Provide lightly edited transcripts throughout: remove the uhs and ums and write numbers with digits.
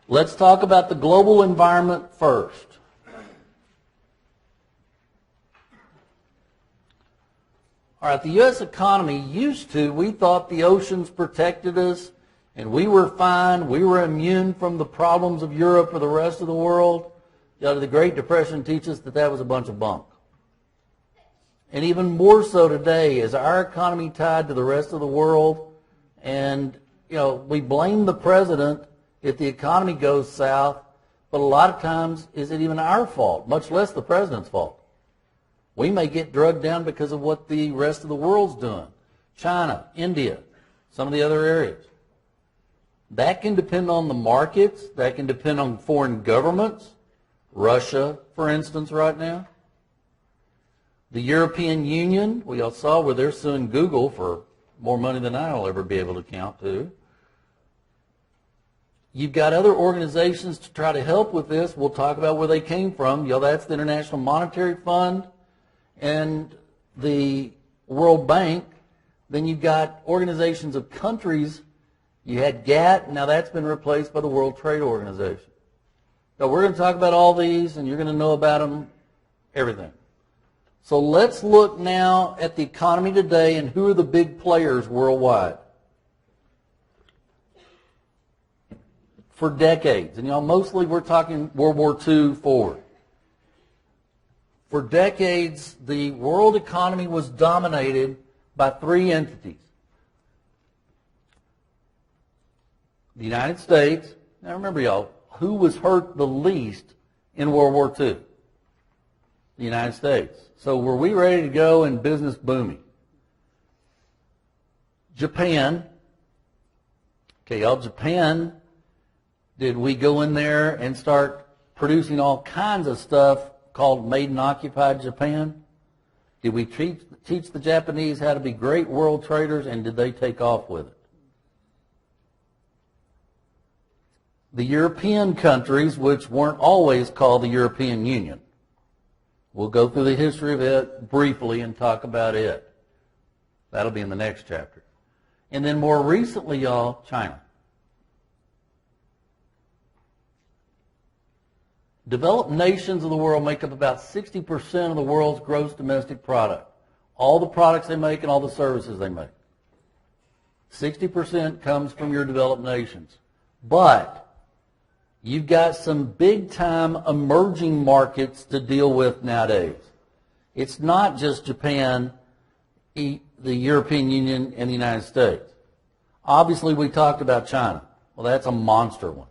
Let's talk about the global environment first. All right, the U.S. economy we thought the oceans protected us and we were fine, we were immune from the problems of Europe or the rest of the world. The Great Depression teaches us that that was a bunch of bunk. And even more so today, is our economy tied to the rest of the world? And, we blame the president if the economy goes south, but a lot of times, is it even our fault, much less the president's fault? We may get drugged down because of what the rest of the world's doing. China, India, some of the other areas. That can depend on the markets. That can depend on foreign governments. Russia, for instance, right now. The European Union, we all saw where they're suing Google for more money than I'll ever be able to count to. You've got other organizations to try to help with this. We'll talk about where they came from. That's the International Monetary Fund and the World Bank. Then you've got organizations of countries. You had GATT, now that's been replaced by the World Trade Organization. So we're going to talk about all these, and you're going to know about them, everything. So let's look now at the economy today and who are the big players worldwide. For decades, and mostly we're talking World War II forward. For decades, the world economy was dominated by three entities. The United States, now remember who was hurt the least in World War II? The United States. So were we ready to go and business booming? Japan. Okay, Japan, did we go in there and start producing all kinds of stuff called Made in Occupied Japan? Did we teach the Japanese how to be great world traders, and did they take off with it? The European countries, which weren't always called the European Union. We'll go through the history of it briefly and talk about it. That'll be in the next chapter. And then more recently, China. Developed nations of the world make up about 60% of the world's gross domestic product. All the products they make and all the services they make. 60% comes from your developed nations. But you've got some big-time emerging markets to deal with nowadays. It's not just Japan, the European Union, and the United States. Obviously, we talked about China. Well, that's a monster one.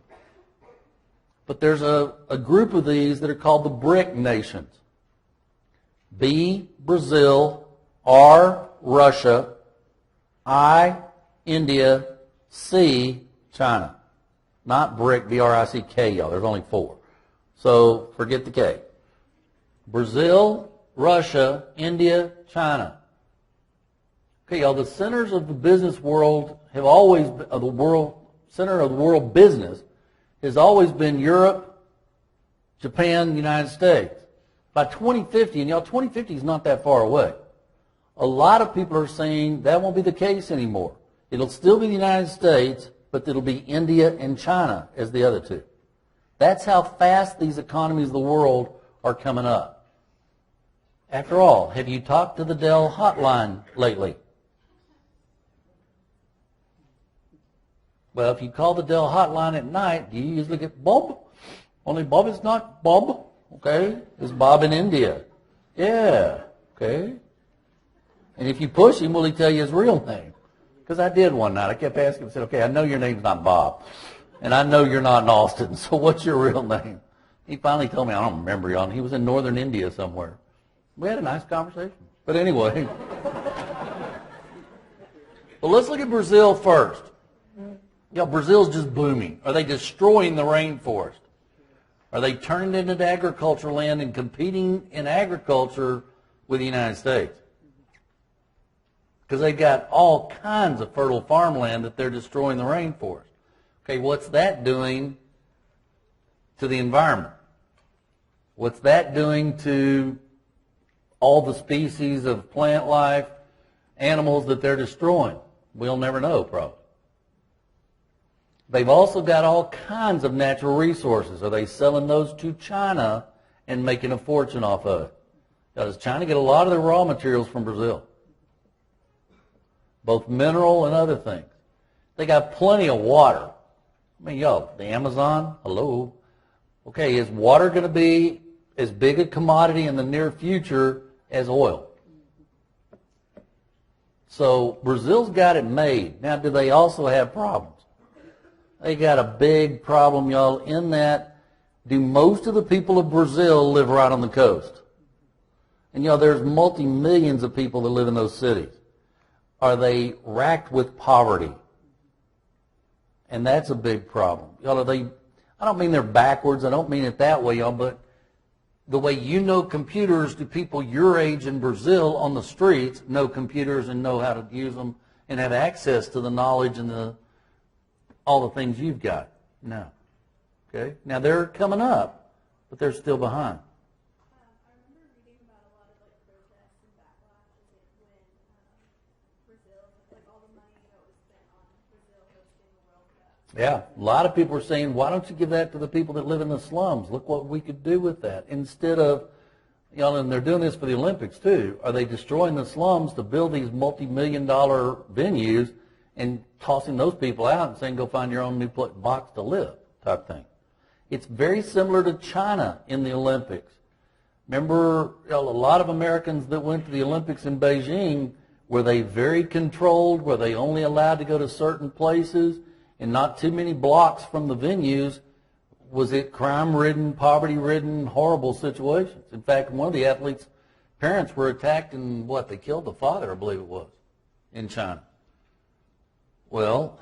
But there's a group of these that are called the BRIC nations. B, Brazil, R, Russia, I, India, C, China. Not BRIC, B-R-I-C-K, There's only 4. So forget the K. Brazil, Russia, India, China. Okay, the centers of the business world have always, center of the world business has always been Europe, Japan, the United States. By 2050, and 2050 is not that far away, a lot of people are saying that won't be the case anymore. It'll still be the United States, but it'll be India and China as the other two. That's how fast these economies of the world are coming up. After all, have you talked to the Dell hotline lately? Well, if you call the Dell hotline at night, do you usually get Bob? Only Bob is not Bob, okay? It's Bob in India. Yeah, okay. And if you push him, will he tell you his real name? Because I did one night. I kept asking him, I said, okay, I know your name's not Bob, and I know you're not in Austin, so what's your real name? He finally told me, I don't remember y'all. He was in northern India somewhere. We had a nice conversation. But anyway. Well, let's look at Brazil first. Brazil's just booming. Are they destroying the rainforest? Are they turning it into agricultural land and competing in agriculture with the United States? Because they've got all kinds of fertile farmland that they're destroying the rainforest. Okay, what's that doing to the environment? What's that doing to all the species of plant life, animals that they're destroying? We'll never know, probably. They've also got all kinds of natural resources. Are they selling those to China and making a fortune off of it? Does China get a lot of their raw materials from Brazil? Both mineral and other things. They got plenty of water. I mean, y'all, the Amazon, hello. Okay, is water going to be as big a commodity in the near future as oil? So Brazil's got it made. Now, do they also have problems? They got a big problem, y'all, in that do most of the people of Brazil live right on the coast? And, you know, there's multi-millions of people that live in those cities. Are they racked with poverty? And that's a big problem. Y'all, I don't mean they're backwards. I don't mean it that way, y'all, but the way you know computers, do people your age in Brazil on the streets know computers and know how to use them and have access to the knowledge and all the things you've got? No. Okay? Now, they're coming up, but they're still behind. I remember reading about a lot of protests and backlash when Brazil, all the money was spent on Brazil hosting the World Cup. Yeah, a lot of people are saying, why don't you give that to the people that live in the slums? Look what we could do with that. Instead of, and they're doing this for the Olympics too. Are they destroying the slums to build these multi-million-dollar venues and tossing those people out and saying, go find your own new box to live type thing? It's very similar to China in the Olympics. Remember, a lot of Americans that went to the Olympics in Beijing, were they very controlled? Were they only allowed to go to certain places and not too many blocks from the venues? Was it crime-ridden, poverty-ridden, horrible situations? In fact, one of the athletes' parents were attacked and they killed the father, I believe it was, in China. Well,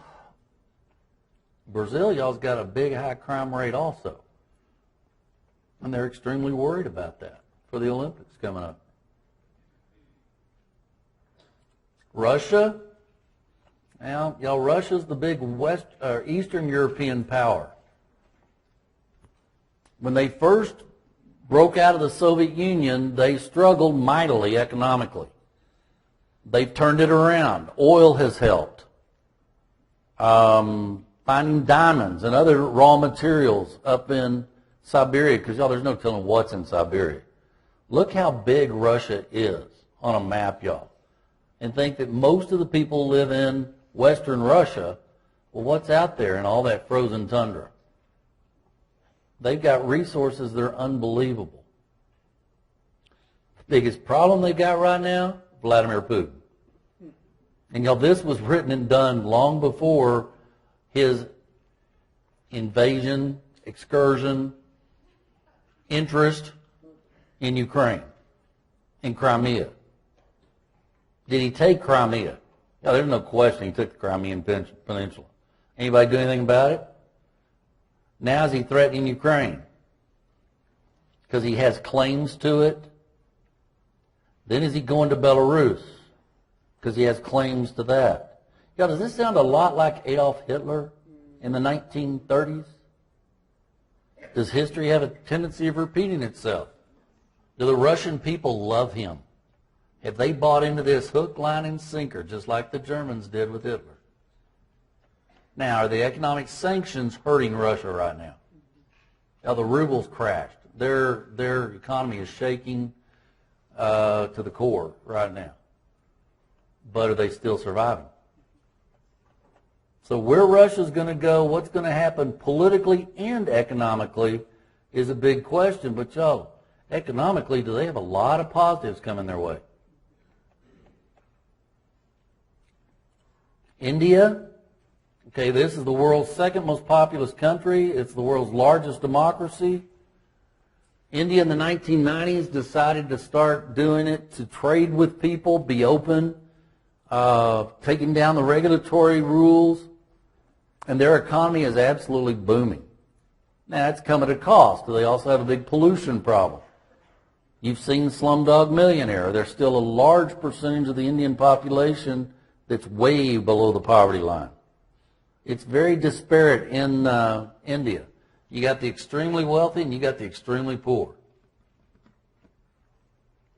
Brazil, y'all's got a big high crime rate also. And they're extremely worried about that for the Olympics coming up. Russia, now, y'all, Russia's the big Eastern European power. When they first broke out of the Soviet Union, they struggled mightily economically. They've turned it around. Oil has helped. Finding diamonds and other raw materials up in Siberia, because, y'all, there's no telling what's in Siberia. Look how big Russia is on a map, y'all. And think that most of the people live in Western Russia. Well, what's out there in all that frozen tundra? They've got resources that are unbelievable. The biggest problem they've got right now, Vladimir Putin. And, y'all, this was written and done long before his invasion, excursion, interest in Ukraine, in Crimea. Did he take Crimea? No, there's no question he took the Crimean Peninsula. Anybody do anything about it? Now is he threatening Ukraine? Because he has claims to it. Then is he going to Belarus? Because he has claims to that. Y'all, does this sound a lot like Adolf Hitler in the 1930s? Does history have a tendency of repeating itself? Do the Russian people love him? Have they bought into this hook, line, and sinker, just like the Germans did with Hitler? Now, are the economic sanctions hurting Russia right now? Now, the ruble's crashed. Their economy is shaking to the core right now. But are they still surviving? So where Russia's going to go, what's going to happen politically and economically is a big question. But, y'all, economically, do they have a lot of positives coming their way? India, okay, this is the world's second most populous country. It's the world's largest democracy. India in the 1990s decided to start doing it to trade with people, be open, taking down the regulatory rules, and their economy is absolutely booming. Now, it's come at a cost. They also have a big pollution problem. You've seen Slumdog Millionaire. There's still a large percentage of the Indian population that's way below the poverty line. It's very disparate in India. You got the extremely wealthy and you got the extremely poor.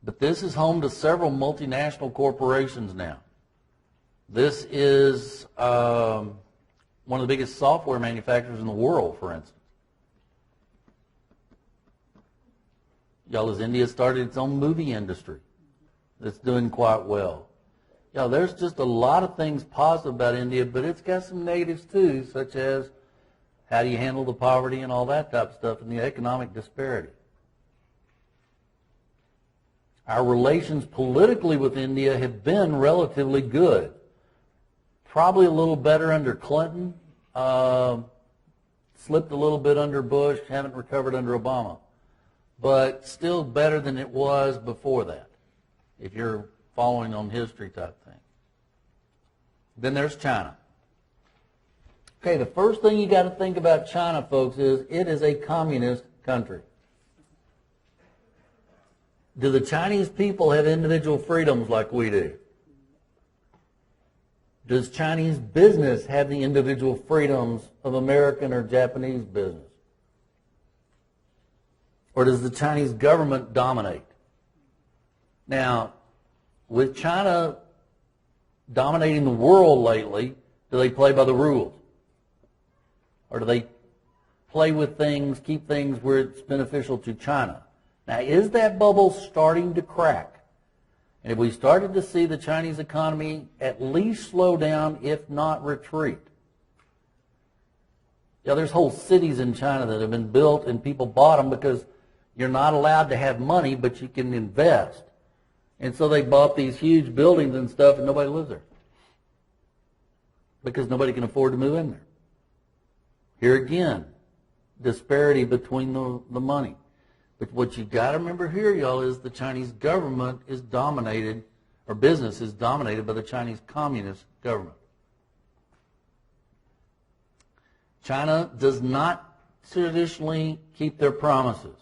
But this is home to several multinational corporations now. This is one of the biggest software manufacturers in the world, for instance. Y'all, as India started its own movie industry that's doing quite well. Y'all, there's just a lot of things positive about India, but it's got some negatives too, such as how do you handle the poverty and all that type of stuff and the economic disparity. Our relations politically with India have been relatively good. Probably a little better under Clinton, slipped a little bit under Bush, haven't recovered under Obama. But still better than it was before that, if you're following on history type thing. Then there's China. Okay, the first thing you got to think about China, folks, is it is a communist country. Do the Chinese people have individual freedoms like we do? Does Chinese business have the individual freedoms of American or Japanese business? Or does the Chinese government dominate? Now, with China dominating the world lately, do they play by the rules? Or do they play with things, keep things where it's beneficial to China? Now, is that bubble starting to crack? And have we started to see the Chinese economy at least slow down, if not retreat? Yeah, there's whole cities in China that have been built and people bought them because you're not allowed to have money, but you can invest. And so they bought these huge buildings and stuff, and nobody lives there because nobody can afford to move in there. Here again, disparity between the money. But what you got to remember here, y'all, is the Chinese government is dominated, or business is dominated by the Chinese Communist government. China does not traditionally keep their promises.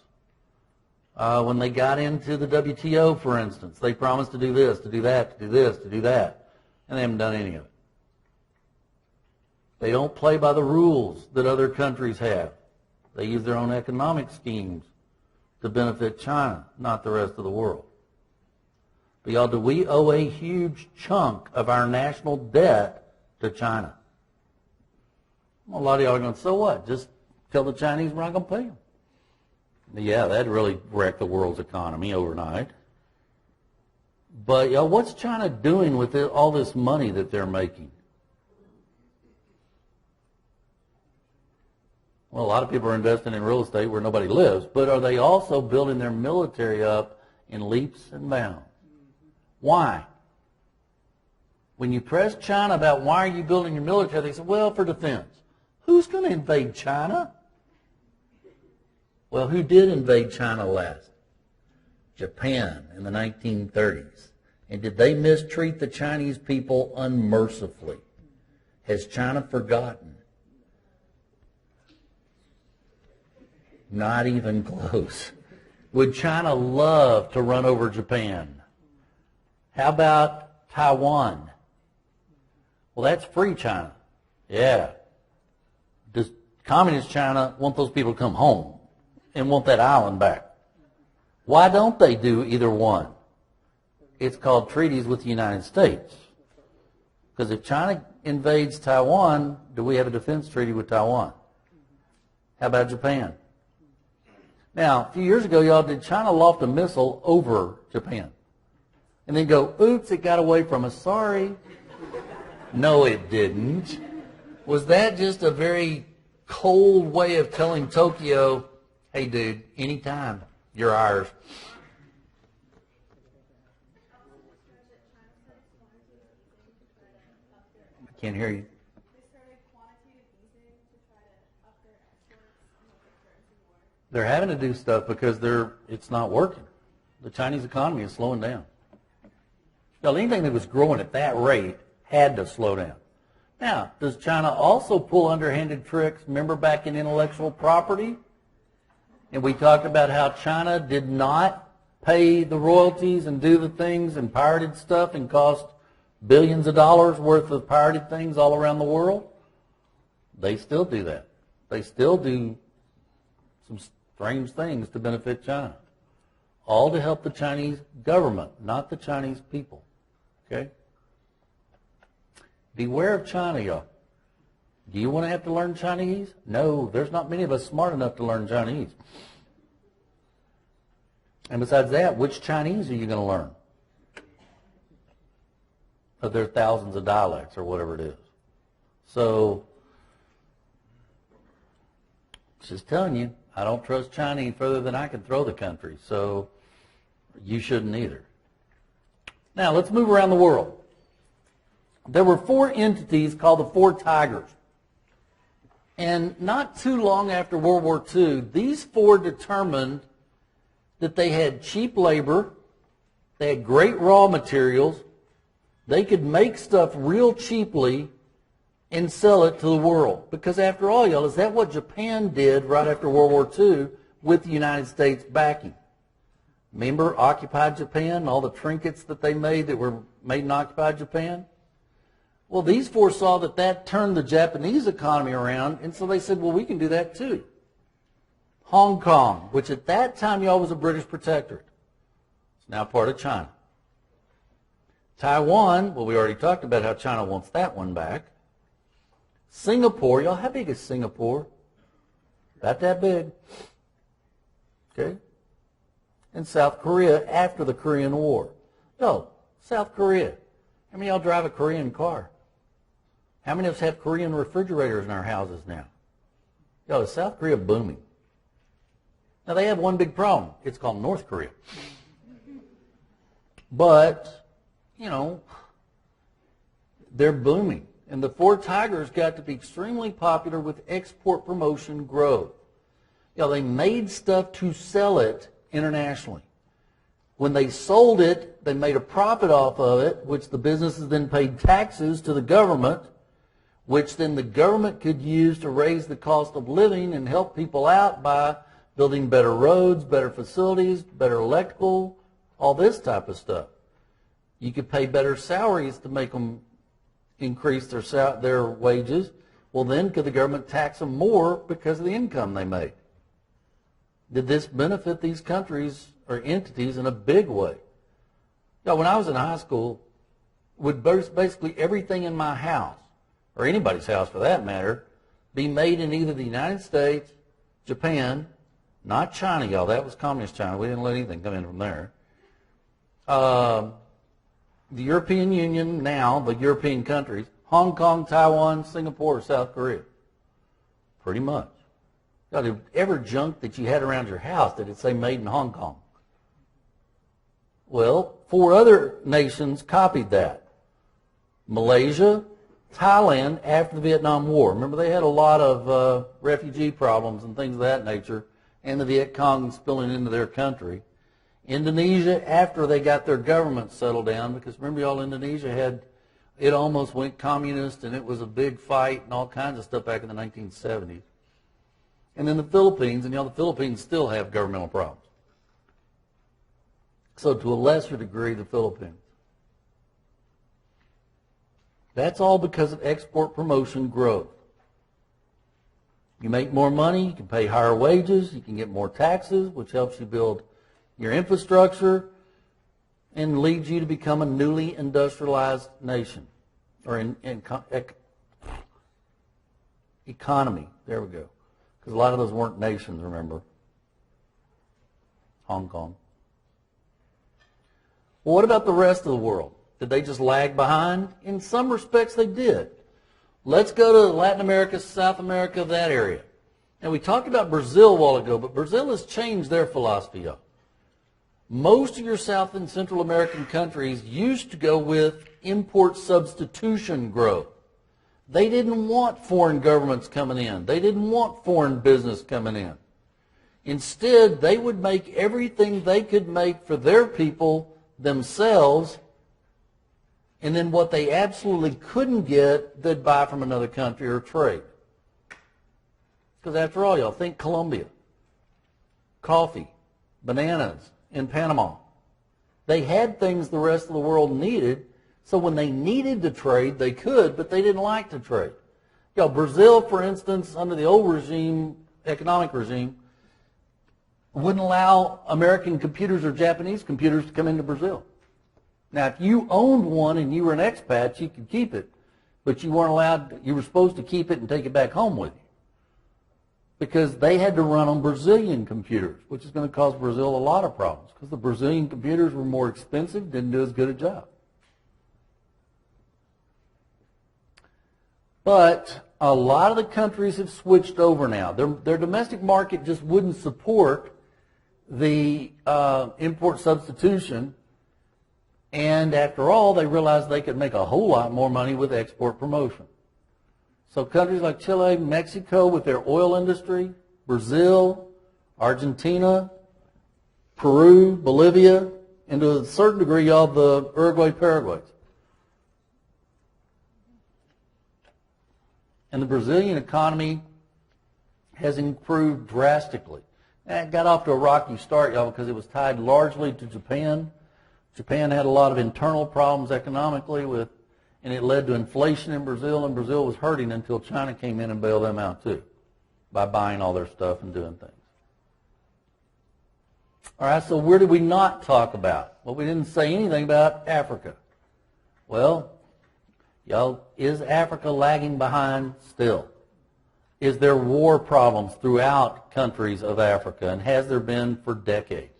When they got into the WTO, for instance, they promised to do this, to do that, to do this, to do that, and they haven't done any of it. They don't play by the rules that other countries have. They use their own economic schemes to benefit China, not the rest of the world. But y'all, do we owe a huge chunk of our national debt to China? Well, a lot of y'all are going, so what? Just tell the Chinese we're not going to pay them. Yeah, that'd really wreck the world's economy overnight. But y'all, what's China doing with all this money that they're making? Well, a lot of people are investing in real estate where nobody lives, but are they also building their military up in leaps and bounds? Why? When you press China about why are you building your military, they say, well, for defense. Who's going to invade China? Well, who did invade China last? Japan in the 1930s. And did they mistreat the Chinese people unmercifully? Has China forgotten? Not even close. Would China love to run over Japan? How about Taiwan? Well, that's free China. Yeah. Does communist China want those people to come home and want that island back? Why don't they do either one? It's called treaties with the United States. Because if China invades Taiwan, do we have a defense treaty with Taiwan? How about Japan? Now, a few years ago, y'all, did China loft a missile over Japan? And then go, oops, it got away from us. Sorry. No, it didn't. Was that just a very cold way of telling Tokyo, hey, dude, anytime, you're ours? I can't hear you. They're having to do stuff because it's not working. The Chinese economy is slowing down. Now, anything that was growing at that rate had to slow down. Now, does China also pull underhanded tricks? Remember back in intellectual property? And we talked about how China did not pay the royalties and do the things and pirated stuff and cost billions of dollars worth of pirated things all around the world. They still do that. They still do some strange things to benefit China. All to help the Chinese government, not the Chinese people. Okay? Beware of China, y'all. Do you want to have to learn Chinese? No, there's not many of us smart enough to learn Chinese. And besides that, which Chinese are you going to learn? But there are thousands of dialects or whatever it is. So, just telling you, I don't trust China any further than I can throw the country. So, you shouldn't either. Now, let's move around the world. There were 4 entities called the 4 Tigers. And not too long after World War II, these 4 determined that they had cheap labor, they had great raw materials, they could make stuff real cheaply and sell it to the world. Because after all, y'all, is that what Japan did right after World War II with the United States backing? Remember occupied Japan, all the trinkets that they made that were made in occupied Japan? Well, these 4 saw that that turned the Japanese economy around, and so they said, well, we can do that too. Hong Kong, which at that time, y'all, was a British protectorate. It's now part of China. Taiwan, well, we already talked about how China wants that one back. Singapore, y'all, how big is Singapore? About that big. Okay? And South Korea after the Korean War. No, South Korea. How many of y'all drive a Korean car? How many of us have Korean refrigerators in our houses now? Yo, is South Korea booming? Now, they have one big problem. It's called North Korea. But, you know, they're booming. And the 4 Tigers got to be extremely popular with export promotion growth. You know, they made stuff to sell it internationally. When they sold it, they made a profit off of it, which the businesses then paid taxes to the government, which then the government could use to raise the cost of living and help people out by building better roads, better facilities, better electrical, all this type of stuff. You could pay better salaries to make them increase their wages. Well, then could the government tax them more because of the income they made? Did this benefit these countries or entities in a big way? Now, when I was in high school, would basically everything in my house, or anybody's house for that matter, be made in either the United States, Japan, not China, y'all. That was communist China. We didn't let anything come in from there. The European Union now, the European countries, Hong Kong, Taiwan, Singapore, South Korea. Pretty much. Y'all, every junk that you had around your house, did it say made in Hong Kong? Well, 4 other nations copied that. Malaysia, Thailand after the Vietnam War. Remember, they had a lot of refugee problems and things of that nature, and the Viet Cong spilling into their country. Indonesia after they got their government settled down, because remember, y'all, Indonesia it almost went communist, and it was a big fight and all kinds of stuff back in the 1970s. And then the Philippines, and y'all, the Philippines still have governmental problems. So to a lesser degree, the Philippines. That's all because of export promotion growth. You make more money, you can pay higher wages, you can get more taxes, which helps you build your infrastructure and leads you to become a newly industrialized nation, or economy. There we go. Because a lot of those weren't nations, remember. Hong Kong. Well, what about the rest of the world? Did they just lag behind? In some respects, they did. Let's go to Latin America, South America, that area. And we talked about Brazil a while ago, but Brazil has changed their philosophy, y'all. Most of your South and Central American countries used to go with import substitution growth. They didn't want foreign governments coming in. They didn't want foreign business coming in. Instead, they would make everything they could make for their people themselves, and then what they absolutely couldn't get, they'd buy from another country or trade. Because after all, y'all, think Colombia, coffee, bananas in Panama. They had things the rest of the world needed, so when they needed to trade, they could, but they didn't like to trade. Y'all, Brazil, for instance, under the old regime, economic regime, wouldn't allow American computers or Japanese computers to come into Brazil. Now, if you owned one and you were an expat, you could keep it. but you weren't allowed, you were supposed to keep it and take it back home with you. Because they had to run on Brazilian computers, which is going to cause Brazil a lot of problems, because the Brazilian computers were more expensive, didn't do as good a job. But a lot of the countries have switched over now. Their domestic market just wouldn't support the import substitution, and after all, they realized they could make a whole lot more money with export promotion. So countries like Chile, Mexico with their oil industry, Brazil, Argentina, Peru, Bolivia, and to a certain degree, all the Uruguay, Paraguay. And the Brazilian economy has improved drastically. And it got off to a rocky start, y'all, because it was tied largely to Japan. Japan had a lot of internal problems economically and it led to inflation in Brazil, and Brazil was hurting until China came in and bailed them out too by buying all their stuff and doing things. All right, so where did we not talk about? Well, we didn't say anything about Africa. Well, y'all, is Africa lagging behind still? Is there war problems throughout countries of Africa, and has there been for decades?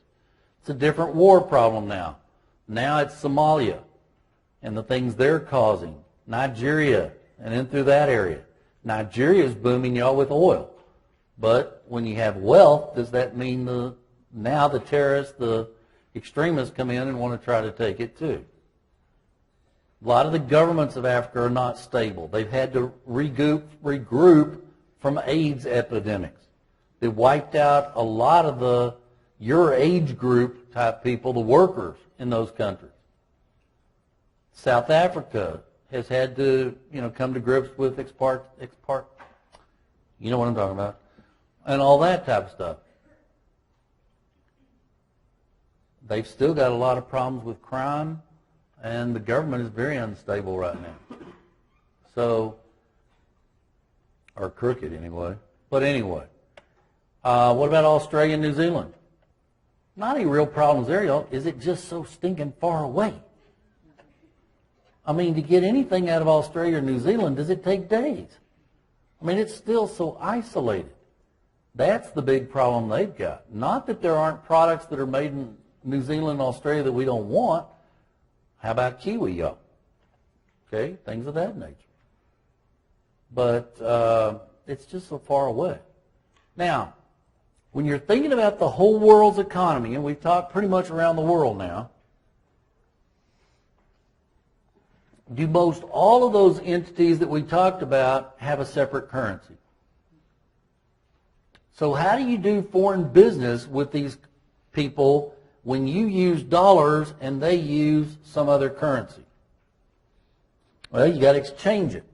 It's a different war problem now. Now it's Somalia and the things they're causing. Nigeria and in through that area. Nigeria is booming, y'all, with oil. But when you have wealth, does that mean now the terrorists, the extremists come in and want to try to take it too? A lot of the governments of Africa are not stable. They've had to regroup from AIDS epidemics. They wiped out a lot of your age group type people, the workers in those countries. South Africa has had to, come to grips with you know what I'm talking about, and all that type of stuff. They've still got a lot of problems with crime, and the government is very unstable right now. So, or crooked anyway. But anyway, what about Australia and New Zealand? Not any real problems there, y'all. Is it just so stinking far away? I mean, to get anything out of Australia or New Zealand, does it take days? I mean, it's still so isolated. That's the big problem they've got. Not that there aren't products that are made in New Zealand and Australia that we don't want. How about kiwi, y'all? Okay, things of that nature. But it's just so far away. Now, when you're thinking about the whole world's economy, and we've talked pretty much around the world now, do most all of those entities that we talked about have a separate currency? So how do you do foreign business with these people when you use dollars and they use some other currency? Well, you got to exchange it.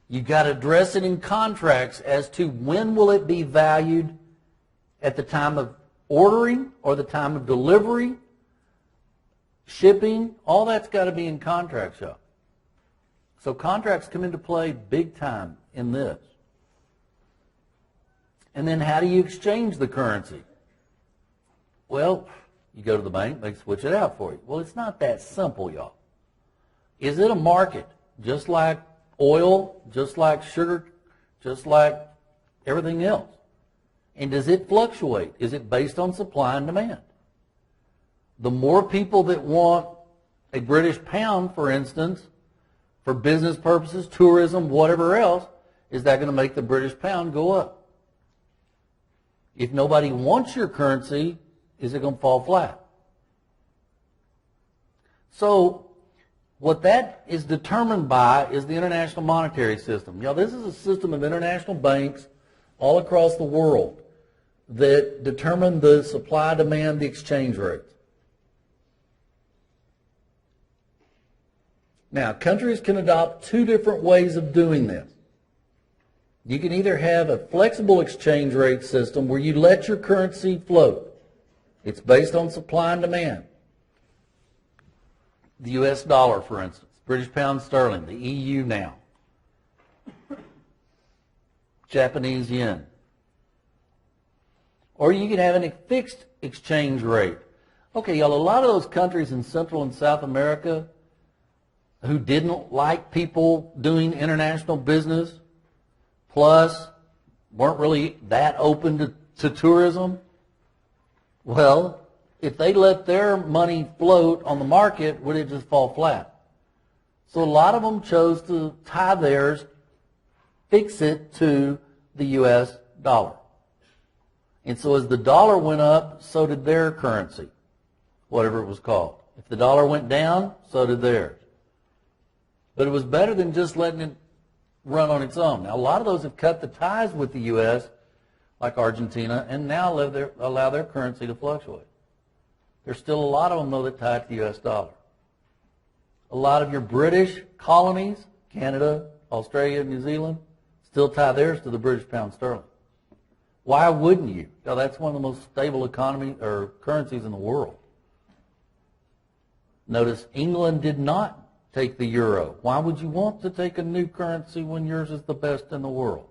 You got to address it in contracts as to when will it be valued at the time of ordering or the time of delivery, shipping. All that's got to be in contracts, y'all. So contracts come into play big time in this. And then how do you exchange the currency? Well, you go to the bank, they switch it out for you. Well, it's not that simple, y'all. Is it a market just like oil, just like sugar, just like everything else? And does it fluctuate? Is it based on supply and demand? The more people that want a British pound, for instance, for business purposes, tourism, whatever else, is that going to make the British pound go up? If nobody wants your currency, is it going to fall flat? So what that is determined by is the international monetary system. Now, this is a system of international banks all across the world that determine the supply, demand, the exchange rates. Now, countries can adopt two different ways of doing this. You can either have a flexible exchange rate system where you let your currency float. It's based on supply and demand. The US dollar, for instance, British pound sterling, the EU now, Japanese yen. Or you can have a fixed exchange rate. Okay, y'all, a lot of those countries in Central and South America, who didn't like people doing international business, plus weren't really that open to tourism. Well, if they let their money float on the market, would it just fall flat? So a lot of them chose to tie theirs, fix it to the U.S. dollar. And so as the dollar went up, so did their currency, whatever it was called. If the dollar went down, so did theirs. But it was better than just letting it run on its own. Now, a lot of those have cut the ties with the U.S., like Argentina, and now allow their currency to fluctuate. There's still a lot of them, though, that tie to the U.S. dollar. A lot of your British colonies, Canada, Australia, New Zealand, still tie theirs to the British pound sterling. Why wouldn't you? Now, that's one of the most stable economies or currencies in the world. Notice England did not take the euro. Why would you want to take a new currency when yours is the best in the world?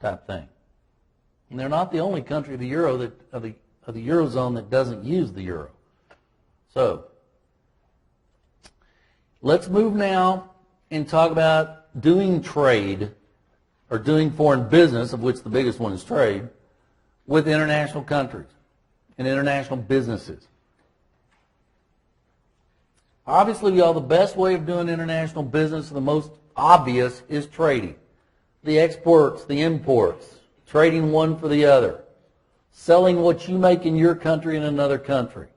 Type thing. And they're not the only country of the euro of the Eurozone that doesn't use the euro. So, let's move now and talk about doing trade or doing foreign business, of which the biggest one is trade, with international countries and international businesses. Obviously, y'all, the best way of doing international business, the most obvious, is trading. The exports, the imports, trading one for the other, selling what you make in your country in another country.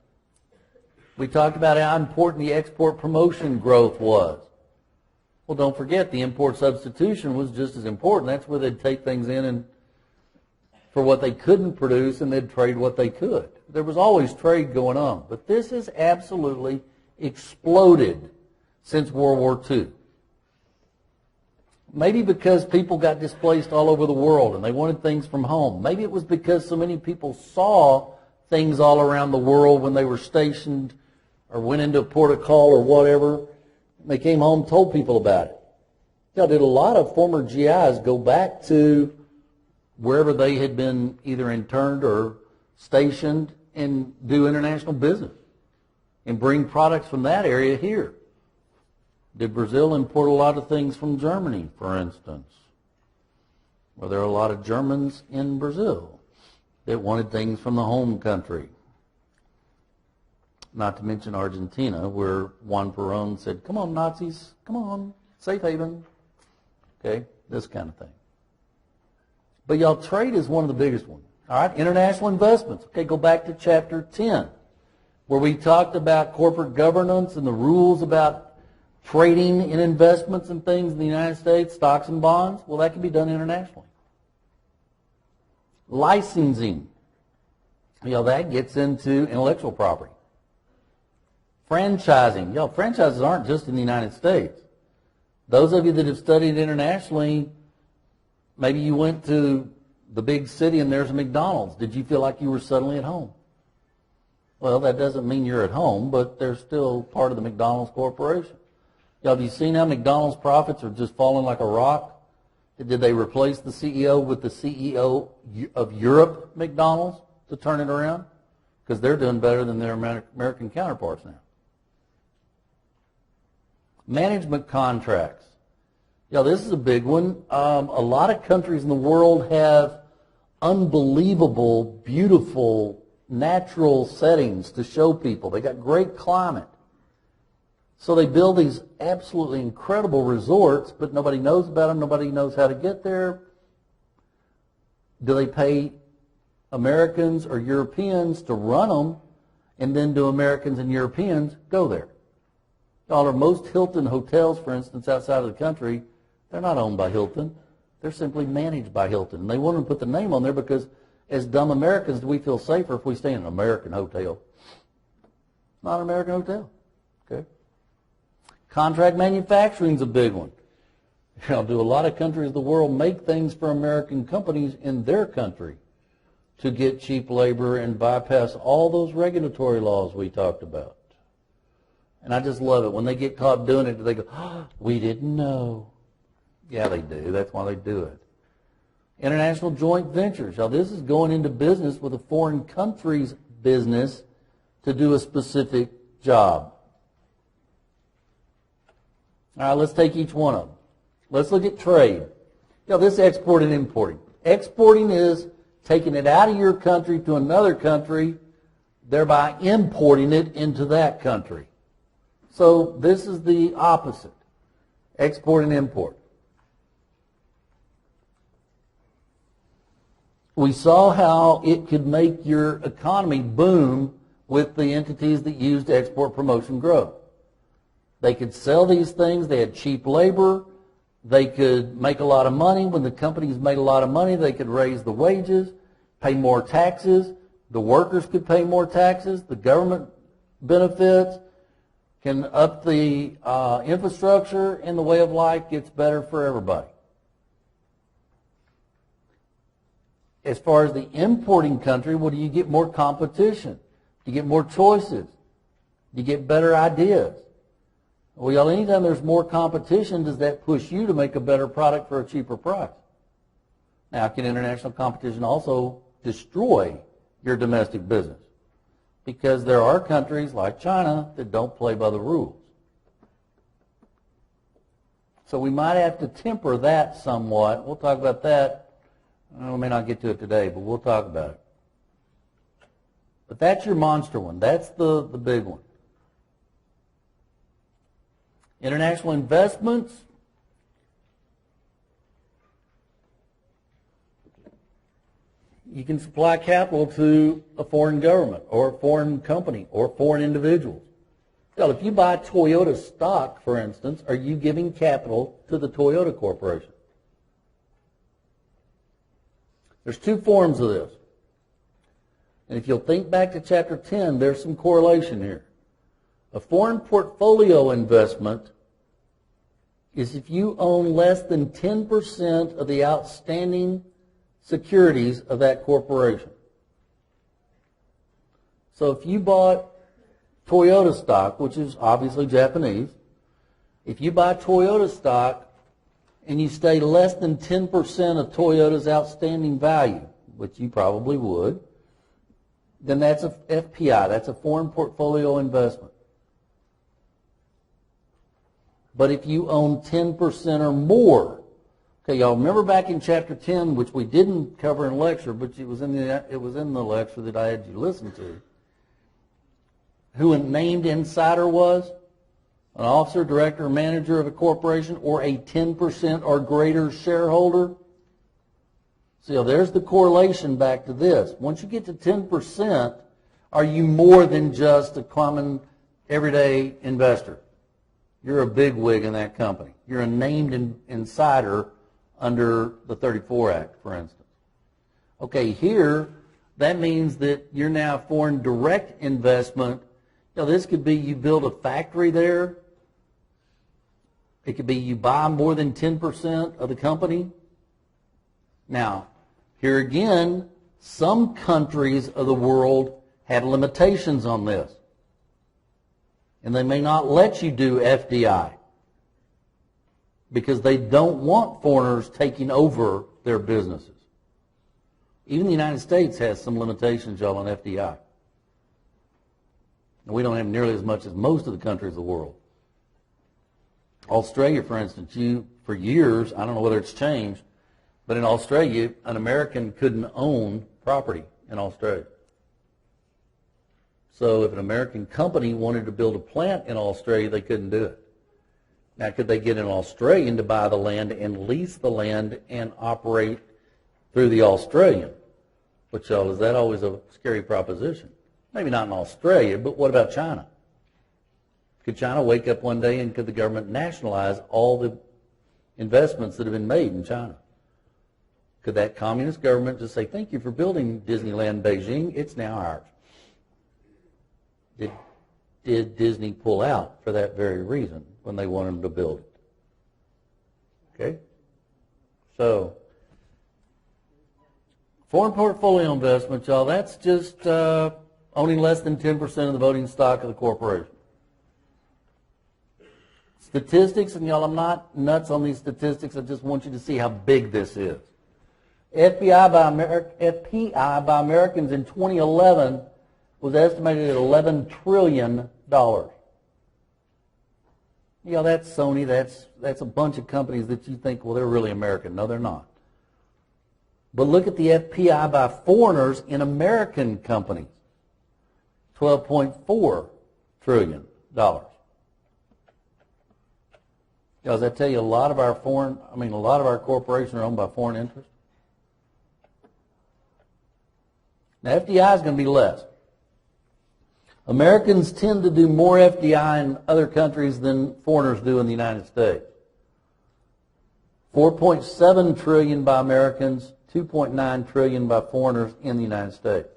We talked about how important the export promotion growth was. Well, don't forget, the import substitution was just as important. That's where they'd take things in and for what they couldn't produce, and they'd trade what they could. There was always trade going on, but this has absolutely exploded since World War II. Maybe because people got displaced all over the world and they wanted things from home. Maybe it was because so many people saw things all around the world when they were stationed or went into a port of call or whatever. They came home and told people about it. Now, did a lot of former GIs go back to wherever they had been either interned or stationed and do international business and bring products from that area here? Did Brazil import a lot of things from Germany, for instance? Were there a lot of Germans in Brazil that wanted things from the home country? Not to mention Argentina, where Juan Perón said, "Come on, Nazis, come on, safe haven." Okay, this kind of thing. But y'all, trade is one of the biggest ones. All right, international investments. Okay, go back to chapter 10, where we talked about corporate governance and the rules about trading in investments and things in the United States, stocks and bonds. Well, that can be done internationally. Licensing. That gets into intellectual property. Franchising. Franchises aren't just in the United States. Those of you that have studied internationally, maybe you went to the big city and there's a McDonald's. Did you feel like you were suddenly at home? Well, that doesn't mean you're at home, but they're still part of the McDonald's Corporation. Have you seen how McDonald's profits are just falling like a rock? Did they replace the CEO with the CEO of Europe McDonald's to turn it around? Because they're doing better than their American counterparts now. Management contracts. This is a big one. A lot of countries in the world have unbelievable, beautiful, natural settings to show people. They got great climate. So they build these absolutely incredible resorts, but nobody knows about them. Nobody knows how to get there. Do they pay Americans or Europeans to run them, and then do Americans and Europeans go there? Most Hilton hotels, for instance, outside of the country, they're not owned by Hilton. They're simply managed by Hilton. And they want to put the name on there because as dumb Americans, do we feel safer if we stay in an American hotel? Not an American hotel. Okay. Contract manufacturing is a big one. Do a lot of countries of the world make things for American companies in their country to get cheap labor and bypass all those regulatory laws we talked about? And I just love it. When they get caught doing it, they go, "Oh, we didn't know." Yeah, they do. That's why they do it. International joint ventures. Now, this is going into business with a foreign country's business to do a specific job. All right, let's take each one of them. Let's look at trade. This is export and importing. Exporting is taking it out of your country to another country, thereby importing it into that country. So this is the opposite, export and import. We saw how it could make your economy boom with the entities that used export, promotion, growth. They could sell these things. They had cheap labor. They could make a lot of money. When the companies made a lot of money, they could raise the wages, pay more taxes. The workers could pay more taxes. The government benefits, can up the infrastructure, and the way of life gets better for everybody. As far as the importing country, well, do you get more competition? Do you get more choices? Do you get better ideas? Well, y'all, anytime there's more competition, does that push you to make a better product for a cheaper price? Now, can international competition also destroy your domestic business? Because there are countries like China that don't play by the rules. So we might have to temper that somewhat. We'll talk about that. We may not get to it today, but we'll talk about it. But that's your monster one. That's the big one. International investments. You can supply capital to a foreign government or a foreign company or foreign individuals. Well, if you buy Toyota stock, for instance, are you giving capital to the Toyota Corporation? There's two forms of this. And if you'll think back to chapter 10, there's some correlation here. A foreign portfolio investment is if you own less than 10% of the outstanding securities of that corporation. So if you bought Toyota stock, which is obviously Japanese, if you buy Toyota stock and you stay less than 10% of Toyota's outstanding value, which you probably would, then that's a FPI, that's a foreign portfolio investment. But if you own 10% or more, okay, y'all remember back in chapter 10, which we didn't cover in lecture, but it was in the lecture that I had you listen to, who a named insider was? An officer, director, or manager of a corporation, or a 10% or greater shareholder? So there's the correlation back to this. Once you get to 10%, are you more than just a common everyday investor? You're a bigwig in that company. You're a named insider under the 34 Act, for instance. Okay, here, that means that you're now a foreign direct investment. This could be you build a factory there. It could be you buy more than 10% of the company. Now, here again, some countries of the world have limitations on this. And they may not let you do FDI because they don't want foreigners taking over their businesses. Even the United States has some limitations, y'all, on FDI. And we don't have nearly as much as most of the countries of the world. Australia, for instance, for years, I don't know whether it's changed, but in Australia, an American couldn't own property in Australia. So if an American company wanted to build a plant in Australia, they couldn't do it. Now, could they get an Australian to buy the land and lease the land and operate through the Australian? But y'all, is that always a scary proposition? Maybe not in Australia, but what about China? Could China wake up one day and could the government nationalize all the investments that have been made in China? Could that communist government just say, thank you for building Disneyland Beijing, it's now ours? Did Disney pull out for that very reason when they wanted them to build it? Okay? So, foreign portfolio investment, y'all, that's just owning less than 10% of the voting stock of the corporation. Statistics, and y'all, I'm not nuts on these statistics. I just want you to see how big this is. FPI by Americans in 2011 was estimated at $11 trillion. You know, that's Sony, that's a bunch of companies that you think, well, they're really American. No, they're not. But look at the FPI by foreigners in American companies. $12.4 trillion. Now, does that tell you a lot of our corporations are owned by foreign interests? Now, FDI is going to be less. Americans tend to do more FDI in other countries than foreigners do in the United States. $4.7 trillion by Americans, $2.9 trillion by foreigners in the United States.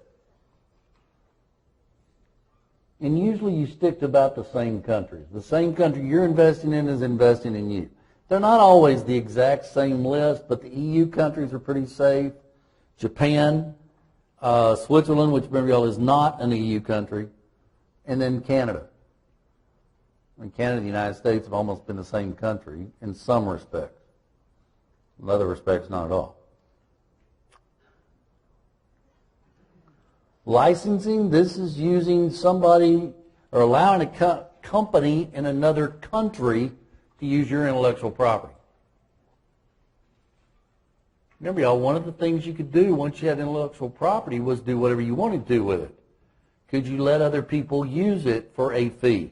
And usually you stick to about the same countries. The same country you're investing in is investing in you. They're not always the exact same list, but the EU countries are pretty safe. Japan, Switzerland, which remember y'all is not an EU country, and then Canada. And Canada and the United States have almost been the same country in some respects. In other respects, not at all. Licensing, this is using somebody or allowing a company in another country to use your intellectual property. Remember, y'all, one of the things you could do once you had intellectual property was do whatever you wanted to do with it. Could you let other people use it for a fee?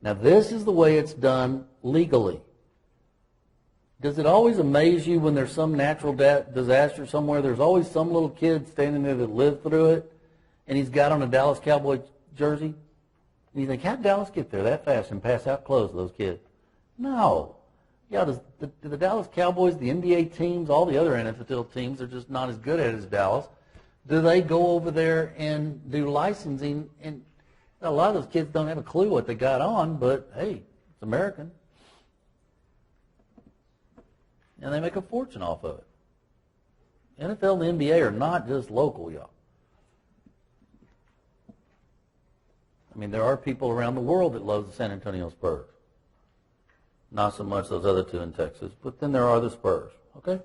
Now, this is the way it's done legally. Does it always amaze you when there's some natural disaster somewhere? There's always some little kid standing there that lived through it, and he's got on a Dallas Cowboys jersey. And you think, how'd Dallas get there that fast and pass out clothes to those kids? No. Yeah, do the Dallas Cowboys, the NBA teams, all the other NFL teams are just not as good at it as Dallas. Do they go over there and do licensing? And a lot of those kids don't have a clue what they got on, but hey, it's American. And they make a fortune off of it. NFL and the NBA are not just local, y'all. I mean, there are people around the world that love the San Antonio Spurs. Not so much those other two in Texas, but then there are the Spurs, okay?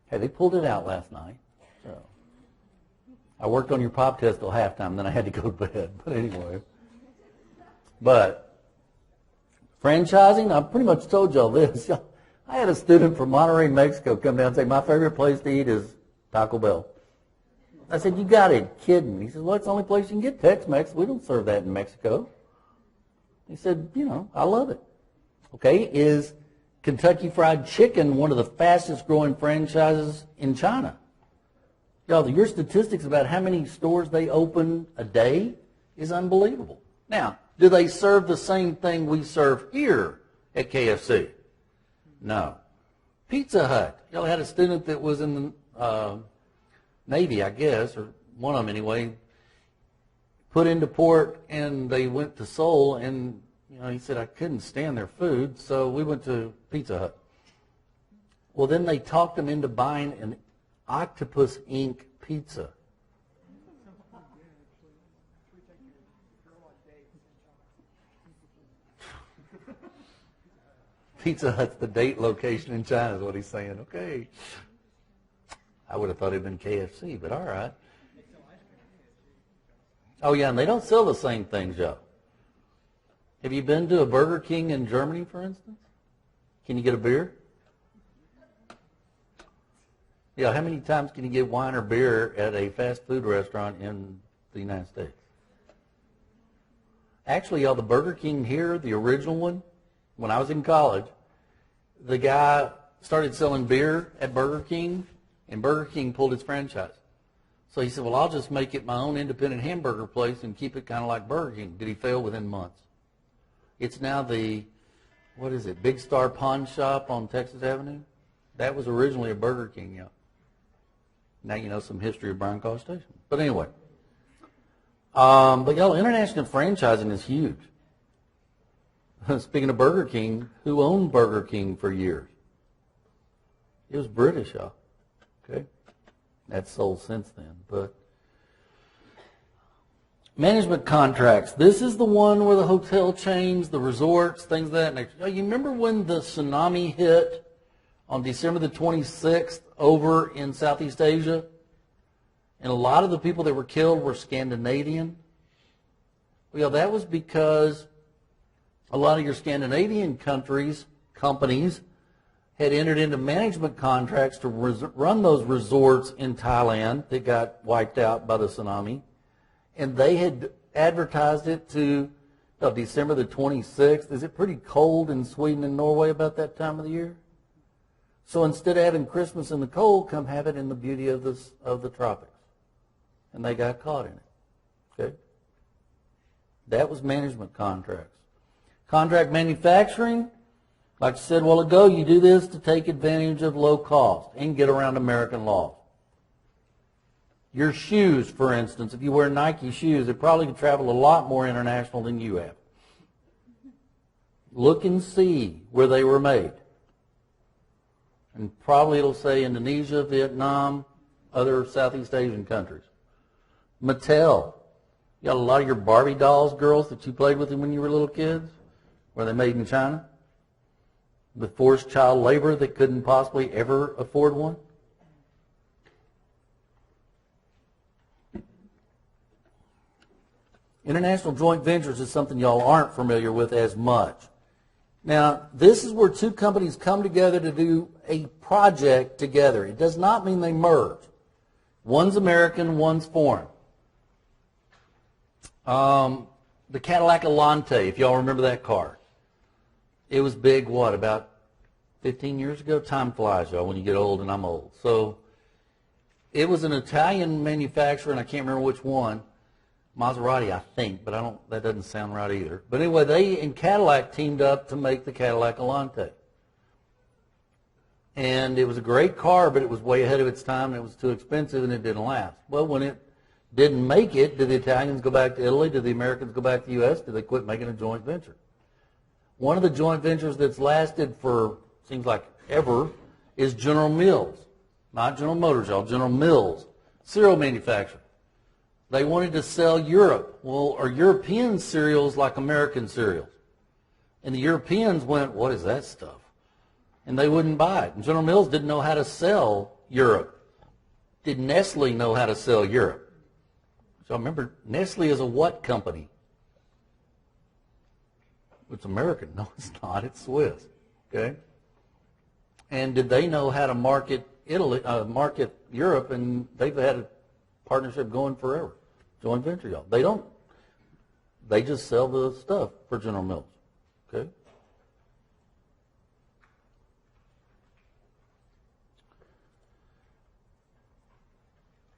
Hey, they pulled it out last night. So I worked on your pop test till halftime, then I had to go to bed. But anyway. But franchising, I pretty much told y'all this. I had a student from Monterrey, Mexico come down and say, my favorite place to eat is Taco Bell. I said, you got it, kidding. He said, well, it's the only place you can get Tex-Mex. We don't serve that in Mexico. He said, I love it. Okay, is Kentucky Fried Chicken one of the fastest growing franchises in China? Y'all, your statistics about how many stores they open a day is unbelievable. Now, do they serve the same thing we serve here at KFC? No. Pizza Hut. Y'all had a student that was in the Navy, I guess, or one of them anyway, put into port, and they went to Seoul, and he said, I couldn't stand their food, so we went to Pizza Hut. Well, then they talked him into buying an Octopus Inc. pizza. Pizza Hut's the date location in China is what he's saying. Okay. I would have thought it'd been KFC, but all right. Oh, yeah, and they don't sell the same things, y'all. Have you been to a Burger King in Germany, for instance? Can you get a beer? Yeah, how many times can you get wine or beer at a fast food restaurant in the United States? Actually, y'all, the Burger King here, the original one, when I was in college, the guy started selling beer at Burger King, and Burger King pulled its franchise. So he said, well, I'll just make it my own independent hamburger place and keep it kind of like Burger King. Did he fail within months? It's now the, Big Star Pawn Shop on Texas Avenue? That was originally a Burger King, yeah. Now you know some history of Bryan College Station. But anyway. But y'all, international franchising is huge. Speaking of Burger King, who owned Burger King for years? It was British, y'all. Okay? That's sold since then. But management contracts. This is the one where the hotel chains, the resorts, things of that nature. You remember when the tsunami hit on December the 26th over in Southeast Asia? And a lot of the people that were killed were Scandinavian. Well, that was because a lot of your Scandinavian companies had entered into management contracts to run those resorts in Thailand that got wiped out by the tsunami. And they had advertised it to December the 26th. Is it pretty cold in Sweden and Norway about that time of the year? So instead of having Christmas in the cold, come have it in the beauty of the tropics. And they got caught in it. Okay? That was management contracts. Contract manufacturing, like I said a while ago, you do this to take advantage of low cost and get around American laws. Your shoes, for instance, if you wear Nike shoes, they probably could travel a lot more international than you have. Look and see where they were made. And probably it'll say Indonesia, Vietnam, other Southeast Asian countries. Mattel. You got a lot of your Barbie dolls, girls, that you played with when you were little kids? Were they made in China? With forced child labor that couldn't possibly ever afford one? International joint ventures is something y'all aren't familiar with as much. Now, this is where two companies come together to do a project together. It does not mean they merge. One's American, one's foreign. The Cadillac Alante, if y'all remember that car. It was big, what, about 15 years ago? Time flies, y'all, when you get old, and I'm old. So it was an Italian manufacturer, and I can't remember which one. Maserati, I think, but that doesn't sound right either. But anyway, they and Cadillac teamed up to make the Cadillac Alante. And it was a great car, but it was way ahead of its time, and it was too expensive, and it didn't last. Well, when it didn't make it, did the Italians go back to Italy? Did the Americans go back to the U.S.? Did they quit making a joint venture? One of the joint ventures that's lasted for, seems like ever, is General Mills. Not General Motors, y'all, General Mills, cereal manufacturer. They wanted to sell Europe. Well, are European cereals like American cereals? And the Europeans went, what is that stuff? And they wouldn't buy it. And General Mills didn't know how to sell Europe. Did Nestle know how to sell Europe? So remember, Nestle is a what company? It's American. No, it's not. It's Swiss. Okay? And did they know how to market market Europe? And they've had a partnership going forever. Joint venture, y'all. They don't. They just sell the stuff for General Mills. Okay?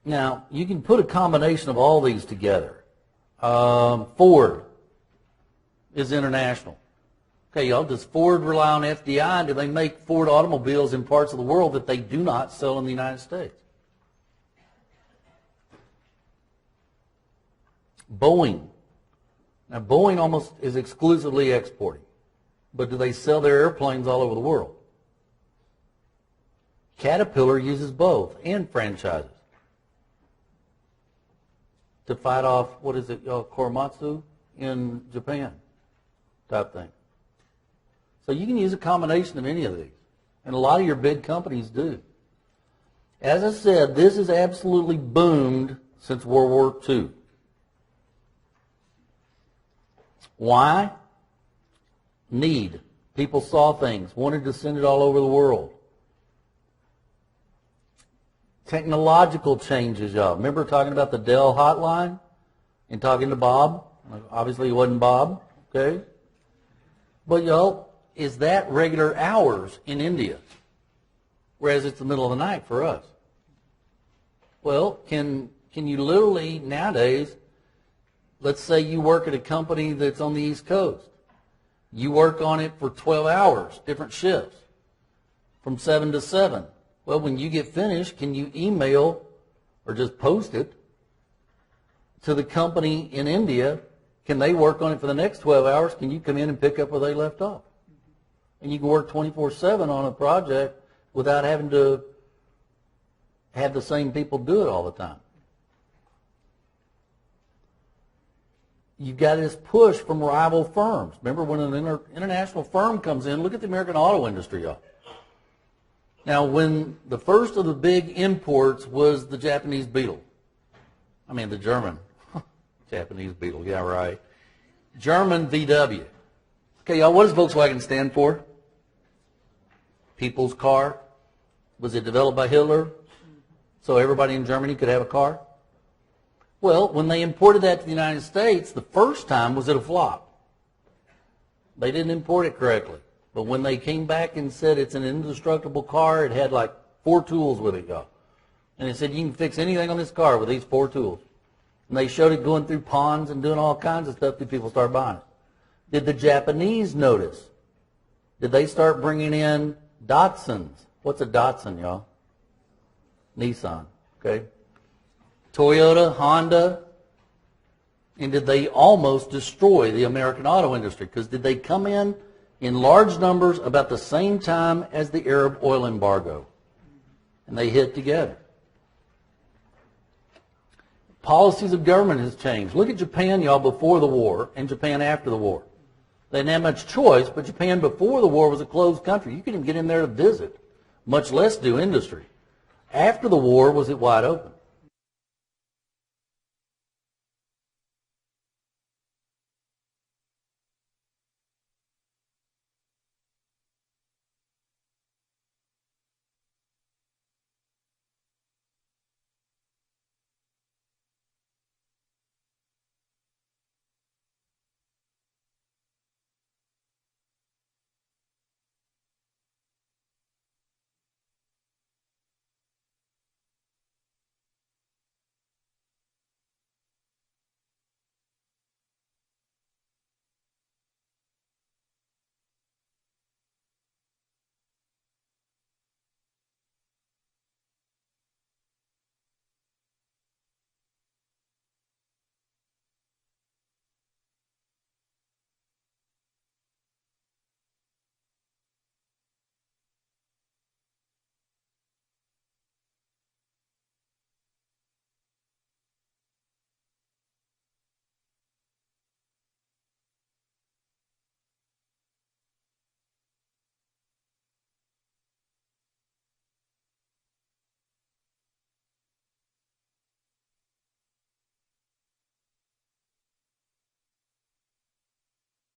Now, you can put a combination of all these together. Ford is international. Okay, y'all, does Ford rely on FDI? Do they make Ford automobiles in parts of the world that they do not sell in the United States? Boeing. Now, Boeing almost is exclusively exporting. But do they sell their airplanes all over the world? Caterpillar uses both and franchises to fight off, what is it, Korematsu in Japan type thing. So you can use a combination of any of these. And a lot of your big companies do. As I said, this has absolutely boomed since World War II. Why? Need. People saw things, wanted to send it all over the world. Technological changes, y'all. Remember talking about the Dell hotline and talking to Bob? Obviously it wasn't Bob, okay? But y'all, is that regular hours in India? Whereas it's the middle of the night for us. Well, can you literally nowadays, let's say you work at a company that's on the East Coast. You work on it for 12 hours, different shifts, from 7 to 7. Well, when you get finished, can you email or just post it to the company in India? Can they work on it for the next 12 hours? Can you come in and pick up where they left off? And you can work 24/7 on a project without having to have the same people do it all the time. You've got this push from rival firms. Remember when an international firm comes in, look at the American auto industry, y'all. Now, when the first of the big imports was the Japanese Beetle. I mean, the German Japanese Beetle, yeah, right. German VW. Okay, y'all, what does Volkswagen stand for? People's car. Was it developed by Hitler so everybody in Germany could have a car? Well, when they imported that to the United States, the first time was it a flop. They didn't import it correctly. But when they came back and said it's an indestructible car, it had like 4 tools with it, y'all. And they said you can fix anything on this car with these 4 tools. And they showed it going through ponds and doing all kinds of stuff till people started buying it. Did the Japanese notice? Did they start bringing in Datsuns? What's a Datsun, y'all? Nissan, okay? Toyota, Honda. And did they almost destroy the American auto industry? Because did they come in large numbers about the same time as the Arab oil embargo? And they hit together. Policies of government has changed. Look at Japan, y'all, before the war and Japan after the war. They didn't have much choice, but Japan before the war was a closed country. You couldn't even get in there to visit, much less do industry. After the war, was it wide open?